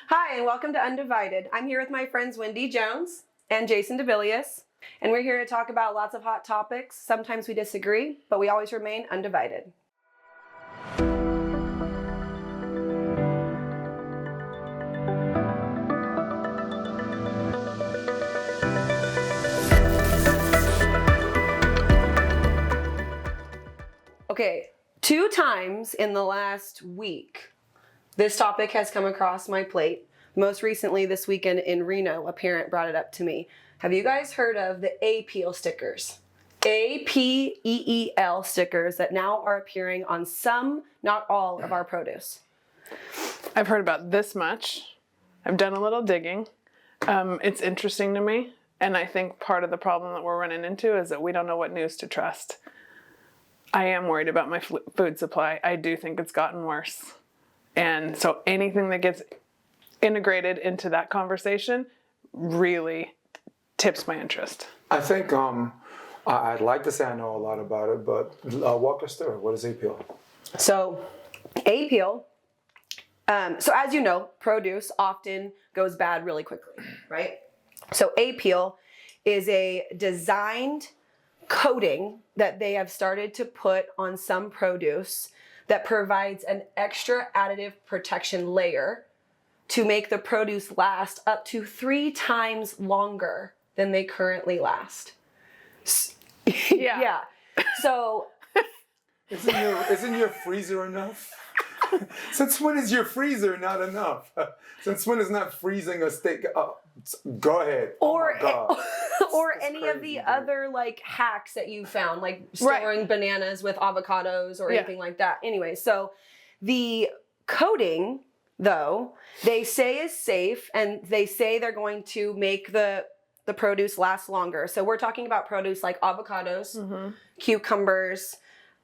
Hi, and welcome to Undivided. I'm here with my friends Wendy Jones and Jason DeVillius, and we're here to talk about lots of hot topics. Sometimes we disagree, but we always remain undivided. Okay, 2 times in the last week, this topic has come across my plate. Most recently this weekend in Reno, a parent brought it up to me. Have you guys heard of the Apeel stickers? Apeel stickers that now are appearing on some, not all, of our produce. I've heard about this much. I've done a little digging. It's interesting to me. And I think part of the problem that we're running into is that we don't know what news to trust. I am worried about my food supply. I do think it's gotten worse. And so anything that gets integrated into that conversation really tips my interest. I think I'd like to say I know a lot about it, but walk us through it. What is Apeel? So Apeel, so as you know, produce often goes bad really quickly, right? So Apeel is a designed coating that they have started to put on some produce that provides an extra additive protection layer to make the produce last up to 3 times longer than they currently last. Yeah. So Isn't your freezer enough? Since when is your freezer not enough? Since when is not freezing a steak? Go ahead. Or or That's any crazy, of the dude. other like hacks that you found, like storing bananas with avocados or anything like that. Anyway, so the coating, though, they say is safe, and they say they're going to make the produce last longer. So we're talking about produce like avocados, cucumbers,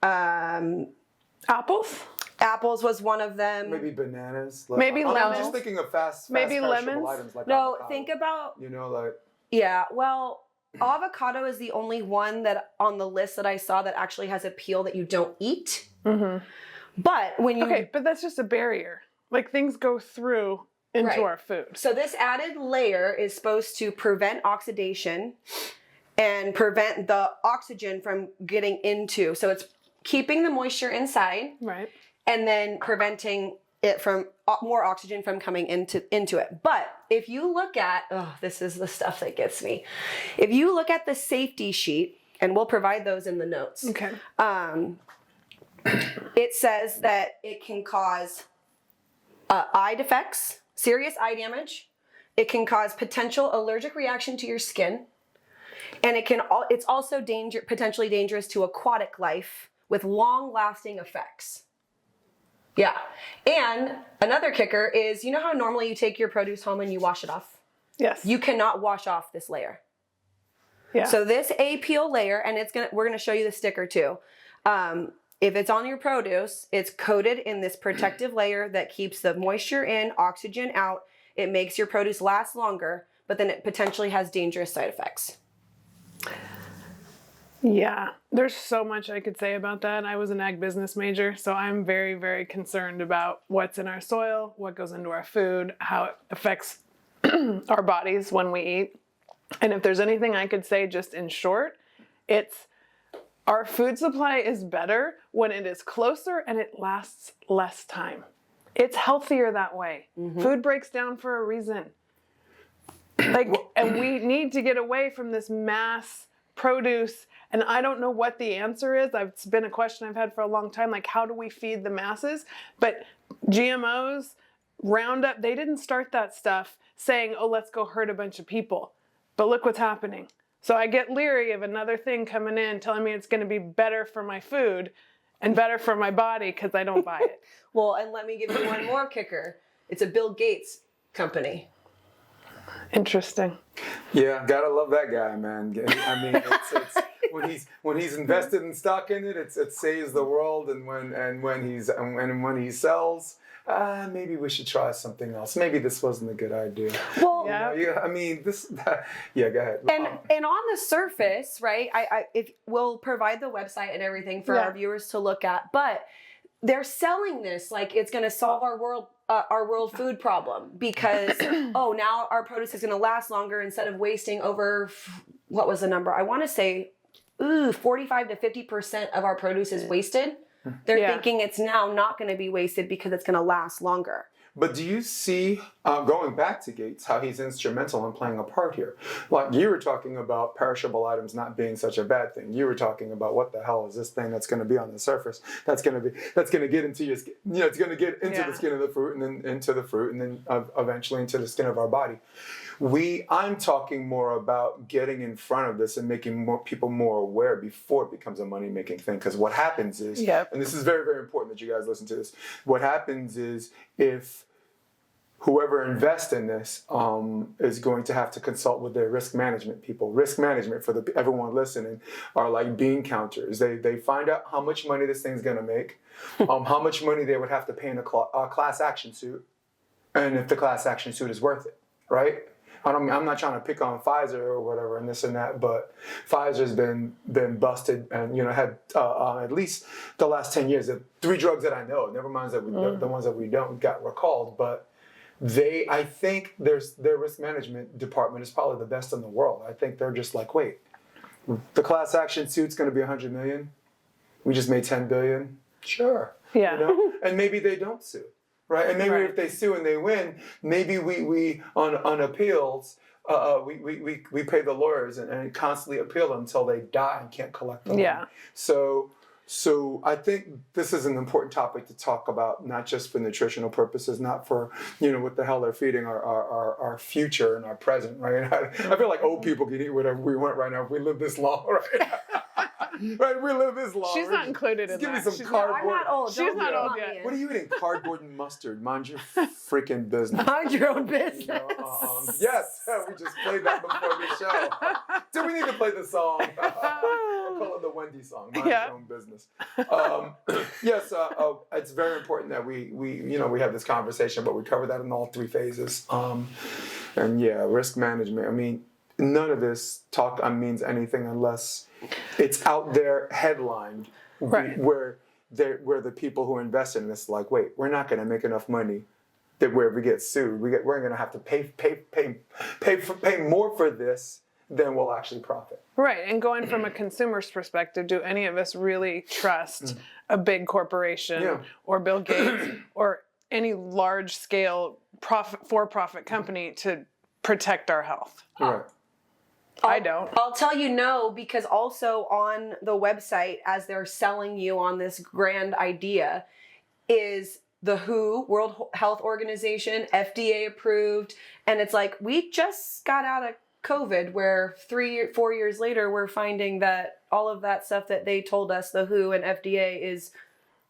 Apples? apples was one of them. Maybe bananas. Maybe I'm lemons. just thinking of fast Maybe perishable lemons. items like No, avocado. think about, like yeah, well, avocado is the only one that on the list that I saw that actually has a peel that you don't eat. But when you... Okay, but that's just a barrier. Like things go through into our food. So this added layer is supposed to prevent oxidation and prevent the oxygen from getting into. So it's keeping the moisture inside. Right. And then preventing it from more oxygen from coming into it. But if you look at, this is the stuff that gets me. If you look at the safety sheet, and we'll provide those in the notes. Okay. It says that it can cause eye defects, serious eye damage. It can cause potential allergic reaction to your skin. And it's also potentially dangerous to aquatic life with long-lasting effects. Yeah. And another kicker is, you know how normally you take your produce home and you wash it off? Yes. You cannot wash off this layer. Yeah. So this Apeel layer, and we're gonna show you the sticker too. If it's on your produce, it's coated in this protective layer that keeps the moisture in, oxygen out. It makes your produce last longer, but then it potentially has dangerous side effects. Yeah, there's so much I could say about that. I was an ag business major, so I'm very, very concerned about what's in our soil, what goes into our food, how it affects our bodies when we eat. And if there's anything I could say just in short, it's our food supply is better when it is closer and it lasts less time. It's healthier that way. Food breaks down for a reason. And we need to get away from this mass produce. And I don't know what the answer is. It's been a question I've had for a long time. Like, how do we feed the masses? But GMOs, Roundup, they didn't start that stuff saying, oh, let's go hurt a bunch of people. But look what's happening. So I get leery of another thing coming in telling me it's going to be better for my food and better for my body because I don't buy it. Well, and let me give you one more kicker. It's a Bill Gates company. Interesting. Yeah, gotta love that guy, man. I mean, it's when he's invested in stock in it, it saves the world. And when he sells, maybe we should try something else. Maybe this wasn't a good idea. Well, yeah. I mean, yeah. Go ahead. And on the surface, right? We'll provide the website and everything for our viewers to look at, but they're selling this like it's going to solve our world food problem because oh, now our produce is going to last longer instead of wasting over, what was the number? I want to say 45 to 50% of our produce is wasted. They're thinking it's now not going to be wasted because it's going to last longer. But do you see, going back to Gates, how he's instrumental in playing a part here? Like you were talking about perishable items not being such a bad thing. You were talking about what the hell is this thing that's going to be on the surface that's going to get into your skin. You know, it's going to get into the skin of the fruit and then into the fruit and then eventually into the skin of our body. I'm talking more about getting in front of this and making more people more aware before it becomes a money-making thing. Because what happens is, and this is very, very important that you guys listen to this, what happens is if whoever invests in this is going to have to consult with their risk management people. Risk management, for everyone listening, are like bean counters. They find out how much money this thing's going to make, how much money they would have to pay in a class action suit, and if the class action suit is worth it, right? I'm not trying to pick on Pfizer or whatever and this and that, but Pfizer's been busted and had at least the last 10 years. The 3 drugs that I know, never mind the ones that we don't, got recalled, but I think their risk management department is probably the best in the world. I think they're just like, wait, the class action suit's going to be $100 million. We just made $10 billion. Sure. Yeah. And maybe they don't sue. Right, and maybe if they sue and they win, maybe we on appeals, we pay the lawyers and constantly appeal them until they die and can't collect the money. Yeah. So I think this is an important topic to talk about, not just for nutritional purposes, not for what the hell they're feeding our future and our present. Right, I feel like old people can eat whatever we want right now if we live this long. Right. Right, we live this long. She's not included in that. Give me some cardboard. I'm not old. She's not old yet. What are you eating? Cardboard and mustard. Mind your freaking business. Mind your own business. Yes, we just played that before the show. Do we need to play the song? I call it the Wendy song. Mind your own business. Yes, it's very important that we have this conversation, but we cover that in all 3 phases. And risk management. I mean, none of this talk means anything unless it's out there headlined, where the people who invest in this like, wait, we're not going to make enough money that where we get sued, we're going to have to pay more for this than we'll actually profit. Right, and going from a consumer's perspective, do any of us really trust a big corporation or Bill Gates or any large-scale for-profit company to protect our health? Right. I don't. I'll tell you no, because also on the website, as they're selling you on this grand idea, is the WHO, World Health Organization, FDA approved. And it's like, we just got out of COVID where 3 or 4 years later, we're finding that all of that stuff that they told us, the WHO and FDA, is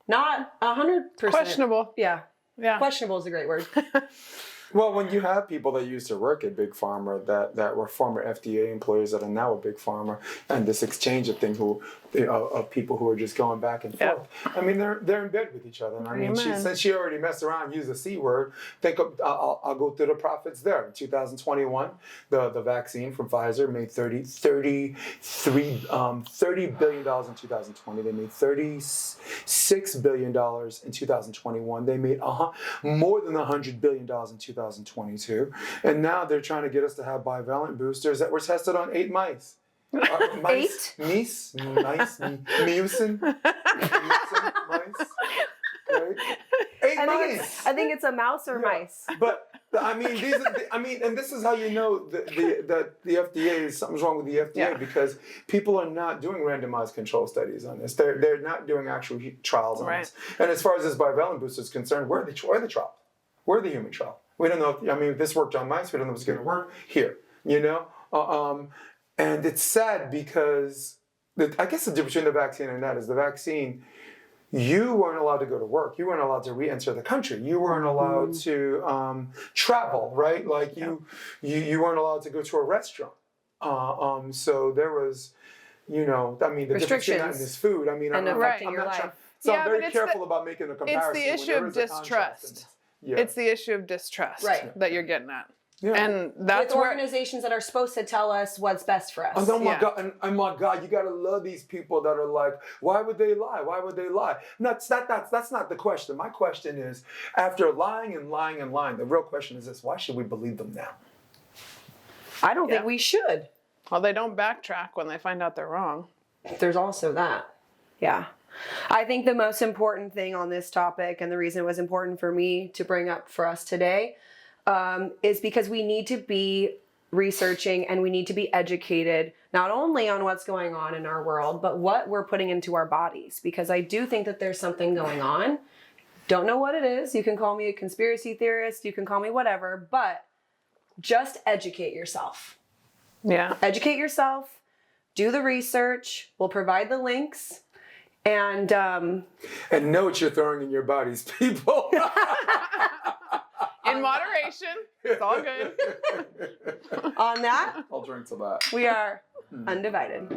not 100%. Questionable. Yeah. Yeah. Questionable is a great word. Well, when you have people that used to work at Big Pharma that were former FDA employees that are now a Big Pharma, and this exchange of things of people who are just going back and forth. I mean, they're in bed with each other. And I mean, since she already messed around, used the C word, I'll go through the profits there. In 2021, the vaccine from Pfizer made $30 billion in 2020. They made $36 billion in 2021. They made more than $100 billion in 2022. And now they're trying to get us to have bivalent boosters that were tested on 8 mice. Mice, mice, mucin, mice, right? 8 mice. I think it's a mouse or mice. But I mean, and this is how you know that the FDA something's wrong with the FDA because people are not doing randomized control studies on this. They're not doing actual trials on this. And as far as this bivalent booster is concerned, where are the trials? Where are the human trial? We don't know. If this worked on mice, we don't know if it's going to work here. And it's sad because I guess the difference between the vaccine and that is the vaccine, you weren't allowed to go to work. You weren't allowed to re-enter the country. You weren't allowed to travel, right? Like you weren't allowed to go to a restaurant. So there was, the difference between that and this food. I mean, I'm not trying. So I'm very careful about making a comparison. It's the issue of distrust. It's the issue of distrust that you're getting at. Yeah. And that's With where organizations that are supposed to tell us what's best for us. Oh my Yeah. God! And oh my God! You gotta love these people that are like, why would they lie? Why would they lie? No, that's not the question. My question is, after lying and lying and lying, the real question is this: why should we believe them now? I don't think Yeah. we should. well, they don't backtrack when they find out they're wrong. There's also that. Yeah. I think the most important thing on this topic, and the reason it was important for me to bring up for us today, is because we need to be researching and we need to be educated not only on what's going on in our world, but what we're putting into our bodies. Because I do think that there's something going on. Don't know what it is. You can call me a conspiracy theorist, you can call me whatever, but just educate yourself. Yeah. Educate yourself, do the research, we'll provide the links, and And know what you're throwing in your bodies, people. In moderation. It's all good. on that, I'll drink to that. we are undivided.